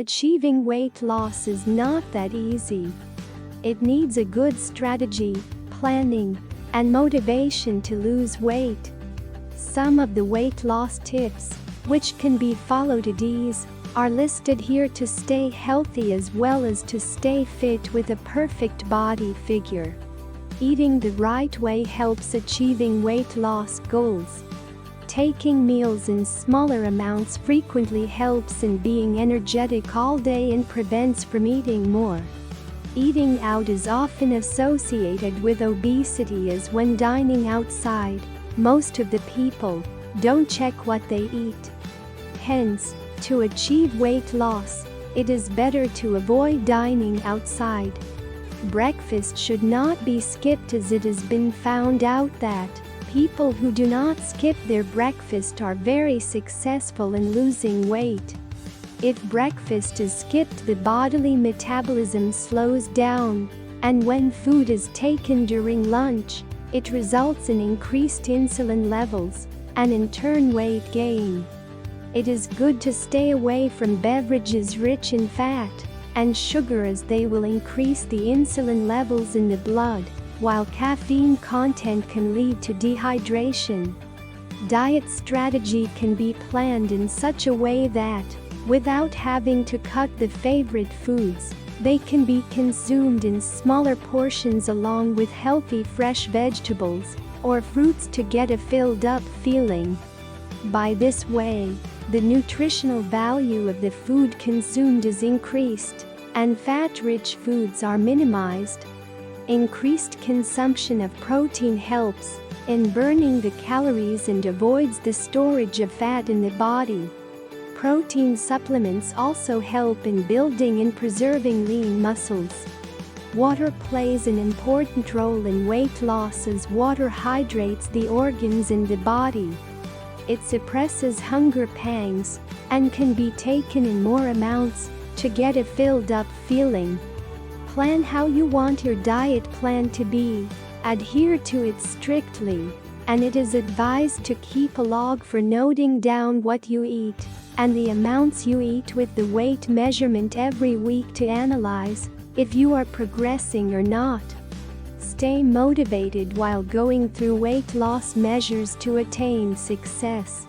Achieving weight loss is not that easy. It needs a good strategy, planning, and motivation to lose weight. Some of the weight loss tips, which can be followed at ease, are listed here to stay healthy as well as to stay fit with a perfect body figure. Eating the right way helps achieving weight loss goals. Taking meals in smaller amounts frequently helps in being energetic all day and prevents from eating more. Eating out is often associated with obesity, as when dining outside, most of the people don't check what they eat. Hence, to achieve weight loss, it is better to avoid dining outside. Breakfast should not be skipped, as it has been found out that people who do not skip their breakfast are very successful in losing weight. If breakfast is skipped, the bodily metabolism slows down, and when food is taken during lunch, it results in increased insulin levels, and in turn weight gain. It is good to stay away from beverages rich in fat and sugar, as they will increase the insulin levels in the blood, while caffeine content can lead to dehydration. Diet strategy can be planned in such a way that, without having to cut the favorite foods, they can be consumed in smaller portions along with healthy fresh vegetables or fruits to get a filled-up feeling. By this way, the nutritional value of the food consumed is increased, and fat-rich foods are minimized. Increased consumption of protein helps in burning the calories and avoids the storage of fat in the body. Protein supplements also help in building and preserving lean muscles. Water plays an important role in weight loss, as water hydrates the organs in the body. It suppresses hunger pangs and can be taken in more amounts to get a filled-up feeling. Plan how you want your diet plan to be, adhere to it strictly, and it is advised to keep a log for noting down what you eat and the amounts you eat, with the weight measurement every week to analyze if you are progressing or not. Stay motivated while going through weight loss measures to attain success.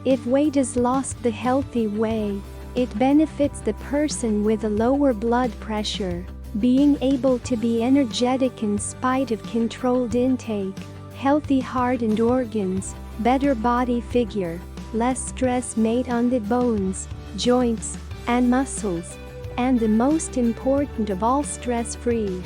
If weight is lost the healthy way, it benefits the person with a lower blood pressure, being able to be energetic in spite of controlled intake, healthy heart and organs, better body figure, less stress made on the bones, joints, and muscles, and the most important of all, stress-free.